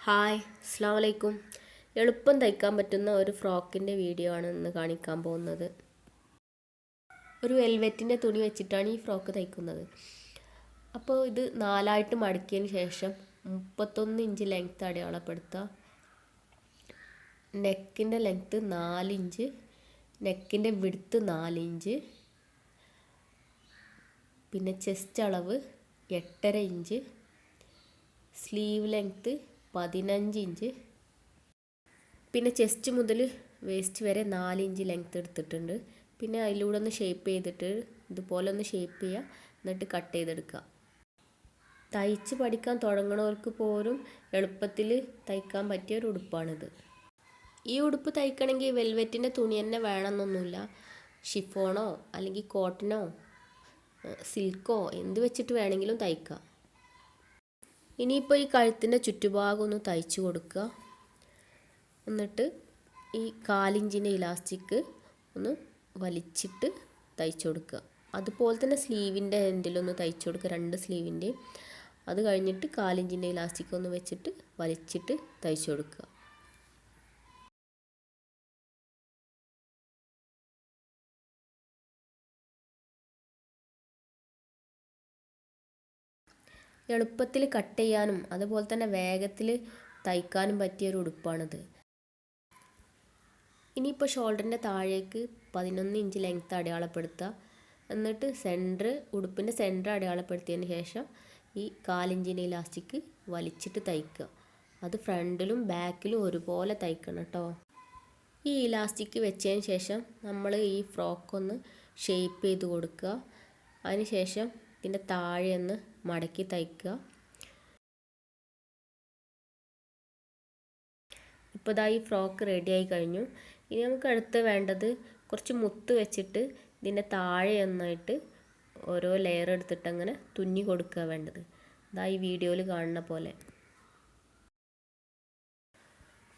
Hi അസ്സലാമു അലൈക്കും. എളുപ്പം തയ്ക്കാൻ പറ്റുന്ന ഒരു ഫ്രോക്കിൻ്റെ വീഡിയോ ആണ് ഇന്ന് കാണിക്കാൻ പോകുന്നത്. ഒരു വെൽവെറ്റിൻ്റെ തുണി വെച്ചിട്ടാണ് ഈ ഫ്രോക്ക് തയ്ക്കുന്നത്. അപ്പോൾ ഇത് 4 മടക്കിയതിന് ശേഷം 31 ഇഞ്ച് ലെങ്ത്ത് അടയാളപ്പെടുത്തുക. നെക്കിൻ്റെ ലെങ്ത്ത് 4 ഇഞ്ച്, നെക്കിൻ്റെ വിഡ്ത്ത് 4 ഇഞ്ച്, പിന്നെ ചെസ്റ്റ് അളവ് 8.5 ഇഞ്ച്, സ്ലീവ് ലെങ്ത്ത് 15 ഇഞ്ച്, പിന്നെ ചെസ്റ്റ് മുതൽ വേസ്റ്റ് വരെ 4 ഇഞ്ച് ലെങ്ത്ത് എടുത്തിട്ടുണ്ട്. പിന്നെ അതിലൂടെ ഒന്ന് ഷേപ്പ് ചെയ്തിട്ട് ഇതുപോലെ ഒന്ന് ഷേപ്പ് ചെയ്യുക, എന്നിട്ട് കട്ട് ചെയ്തെടുക്കുക. തയ്ച്ച് പഠിക്കാൻ തുടങ്ങുന്നവർക്ക് പോലും എളുപ്പത്തിൽ തയ്ക്കാൻ പറ്റിയ ഒരു ഉടുപ്പാണിത്. ഈ ഉടുപ്പ് തയ്ക്കണമെങ്കിൽ വെൽവെറ്റിൻ്റെ തുണി തന്നെ വേണമെന്നൊന്നുമില്ല. ഷിഫോണോ അല്ലെങ്കിൽ കോട്ടനോ സിൽക്കോ എന്ത് വെച്ചിട്ട് വേണമെങ്കിലും തയ്ക്കാം. ഇനിയിപ്പോൾ ഈ കഴുത്തിൻ്റെ ചുറ്റുഭാഗം ഒന്ന് തയ്ച്ച് കൊടുക്കുക. എന്നിട്ട് ഈ 4 ഇഞ്ചിൻ്റെ ഇലാസ്റ്റിക് ഒന്ന് വലിച്ചിട്ട് തയ്ച്ചു കൊടുക്കുക. അതുപോലെ തന്നെ സ്ലീവിൻ്റെ എൻഡിലൊന്ന് തയ്ച്ചു കൊടുക്കുക, 2 സ്ലീവിൻ്റെ. അത് കഴിഞ്ഞിട്ട് 4 ഇഞ്ചിൻ്റെ ഇലാസ്റ്റിക് ഒന്ന് വെച്ചിട്ട് വലിച്ചിട്ട് തയ്ച്ചു കൊടുക്കുക. എളുപ്പത്തിൽ കട്ട് ചെയ്യാനും അതുപോലെ തന്നെ വേഗത്തിൽ തയ്ക്കാനും പറ്റിയൊരു ഉടുപ്പാണിത്. ഇനിയിപ്പോൾ ഷോൾഡറിൻ്റെ താഴേക്ക് 11 ഇഞ്ച് ലെങ്ത്ത് അടയാളപ്പെടുത്തുക. എന്നിട്ട് ഉടുപ്പിൻ്റെ സെൻറ്റർ അടയാളപ്പെടുത്തിയതിന് ശേഷം ഈ 4 ഇഞ്ചിൻ്റെ ഇലാസ്റ്റിക് വലിച്ചിട്ട് തയ്ക്കുക. അത് ഫ്രണ്ടിലും ബാക്കിലും ഒരുപോലെ തയ്ക്കണം കേട്ടോ. ഈ ഇലാസ്റ്റിക് വെച്ചതിന് ശേഷം നമ്മൾ ഈ ഫ്രോക്കൊന്ന് ഷേപ്പ് ചെയ്ത് കൊടുക്കുക. അതിന് ശേഷം ഇതിൻ്റെ താഴെ ഒന്ന് മടക്കി തയ്ക്കുക. ഇപ്പോൾ ഇതാ ഈ ഫ്രോക്ക് റെഡി ആയി കഴിഞ്ഞു. ഇനി നമുക്ക് അടുത്ത് വേണ്ടത് കുറച്ച് മുത്ത് വെച്ചിട്ട് ഇതിൻ്റെ താഴെ ഒന്നായിട്ട് ഓരോ ലെയർ എടുത്തിട്ട് അങ്ങനെ തുന്നി കൊടുക്കുക വേണ്ടത്. ഇതാ ഈ വീഡിയോയിൽ കാണുന്ന പോലെ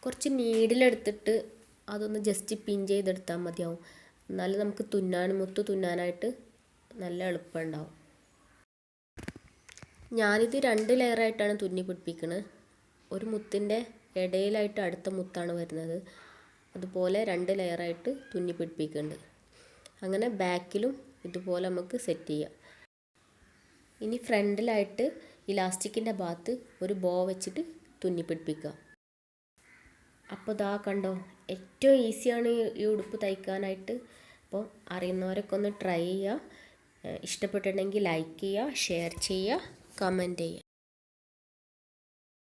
കുറച്ച് നീഡിലെടുത്തിട്ട് അതൊന്ന് ജസ്റ്റ് പിൻ ചെയ്തെടുത്താൽ മതിയാവും. എന്നാലും നമുക്ക് മുത്ത് തുന്നാനായിട്ട് നല്ല എളുപ്പമുണ്ടാവും. ഞാനിത് 2 ലെയറായിട്ടാണ് തുന്നി പിടിപ്പിക്കുന്നത്. ഒരു മുത്തിൻ്റെ ഇടയിലായിട്ട് അടുത്ത മുത്താണ് വരുന്നത്. അതുപോലെ 2 ലെയറായിട്ട് തുന്നി പിടിപ്പിക്കുന്നുണ്ട്. അങ്ങനെ ബാക്കിലും ഇതുപോലെ നമുക്ക് സെറ്റ് ചെയ്യാം. ഇനി ഫ്രണ്ടിലായിട്ട് ഇലാസ്റ്റിക്കിൻ്റെ ഭാഗത്ത് ഒരു ബോ വെച്ചിട്ട് തുന്നി പിടിപ്പിക്കുക. അപ്പോൾ ഇതാ കണ്ടോ, ഏറ്റവും ഈസിയാണ് ഈ ഉടുപ്പ് തയ്ക്കാനായിട്ട്. അപ്പോൾ അറിയുന്നവരൊക്കെ ഒന്ന് ട്രൈ ചെയ്യുക. ഇഷ്ടപ്പെട്ടിട്ടുണ്ടെങ്കിൽ ലൈക്ക് ചെയ്യുക, ഷെയർ ചെയ്യുക, കമൻറ്റ് ചെയ്യുക.